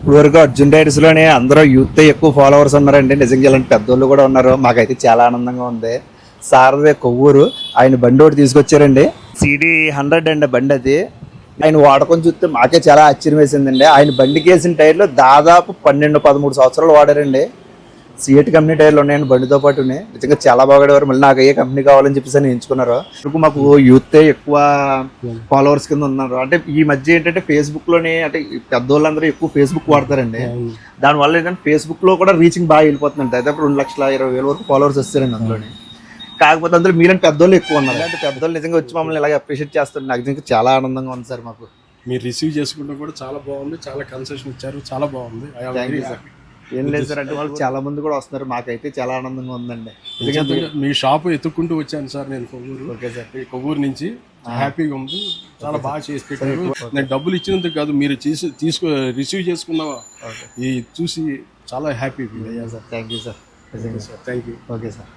ఇప్పుడు వరకు అర్జున్ రైడర్స్లోనే అందరూ యూత్ ఎక్కువ ఫాలోవర్స్ ఉన్నారండి. నిజంగా ఇలాంటి పెద్దోళ్ళు కూడా ఉన్నారు. మాకైతే చాలా ఆనందంగా ఉంది. సారథి కొవ్వూరు ఆయన బండి ఒకటి తీసుకొచ్చారండి. CD100 అండి బండి అది. ఆయన వాడకం చూస్తే మాకే చాలా ఆశ్చర్యం వేసిందండి. ఆయన బండికి వేసిన టైర్లు దాదాపు 12-13 సంవత్సరాలు వాడారండి. సిఎట్ కంపెనీ టైర్లు ఉన్నాయండి బండితో పాటు. నిజంగా చాలా బాగాడేవారు. మళ్ళీ నాకు ఏ కంపెనీ కావాలని చెప్పేసి అని ఎంచుకున్నారు. ఇప్పుడు మాకు యూత్ ఎక్కువ ఫాలోవర్స్ కింద ఉన్నారు. అంటే ఈ మధ్య ఏంటంటే ఫేస్బుక్లోనే అంటే పెద్దోళ్ళందరూ ఎక్కువ ఫేస్బుక్ వాడతారండి. దానివల్ల ఏంటంటే ఫేస్బుక్లో కూడా రీచింగ్ బాగా వెళ్ళిపోతుందండి. దాదాపు 2,20,000 వరకు ఫాలోవర్స్ వస్తారండి అందులోని. కాకపోతే అందులో మీలాంటి పెద్దోళ్ళు ఎక్కువ ఉన్నారు. అంటే పెద్దోళ్ళు నిజంగా వచ్చి మమ్మల్ని ఇలాగ అప్రిషియేట్ చేస్తారు. నాకు నిజంగా చాలా ఆనందంగా ఉంది సార్. మాకు మీరు రిసీవ్ చేసుకుంటే కూడా చాలా బాగుంది. చాలా కన్సెషన్ ఇచ్చారు. చాలా బాగుంది. ఏం లేదు సార్, అంటే వాళ్ళు చాలా మంది కూడా వస్తున్నారు. మాకైతే చాలా ఆనందంగా ఉందండి. మీ షాప్ ఎత్తుక్కుంటూ వచ్చాను సార్ నేను కొవ్వూరు. Okay sir. కొవ్వూరు నుంచి హ్యాపీగా ఉంది. చాలా బాగా చేసి పెట్టారు. నేను డబ్బులు ఇచ్చినందుకు కాదు, మీరు రిసీవ్ చేసుకున్న ఈ చూసి చాలా happy sir. Thank you sir. Sir thank you. Okay sir.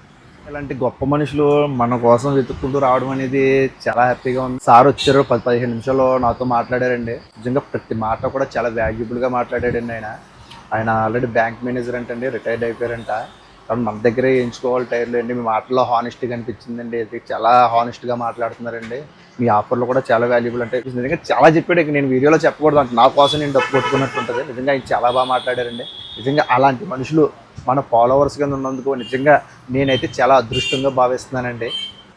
ఇలాంటి గొప్ప మనుషులు మన కోసం వెతుక్కుంటూ రావడం అనేది చాలా హ్యాపీగా ఉంది. సార్ వచ్చారు 10-15 నిమిషాలు నాతో మాట్లాడారండి. నిజంగా ప్రతి మాట కూడా చాలా వాల్యుబుల్గా మాట్లాడాడండి. ఆయన ఆల్రెడీ బ్యాంక్ మేనేజర్ అంటండి, రిటైర్డ్ అయిపోయారంట. కాబట్టి మన దగ్గరే ఎంచుకోవాలి టైర్లు అండి. మీ మాటల్లో హానెస్ట్గా అనిపించిందండి. ఇది చాలా హానెస్ట్గా మాట్లాడుతున్నారండి. మీ ఆఫర్లు కూడా చాలా వాల్యుబుల్ అంటే నిజంగా చాలా చెప్పాడు. నేను వీడియోలో చెప్పకూడదు అంటే నా కోసం నేను డబ్బు కొట్టుకున్నట్టు ఉంటుంది. నిజంగా ఆయన చాలా బాగా మాట్లాడారండి. నిజంగా అలాంటి మనుషులు మన ఫాలోవర్స్ కింద ఉన్నందుకు నిజంగా నేనైతే చాలా అదృష్టంగా భావిస్తున్నానండి.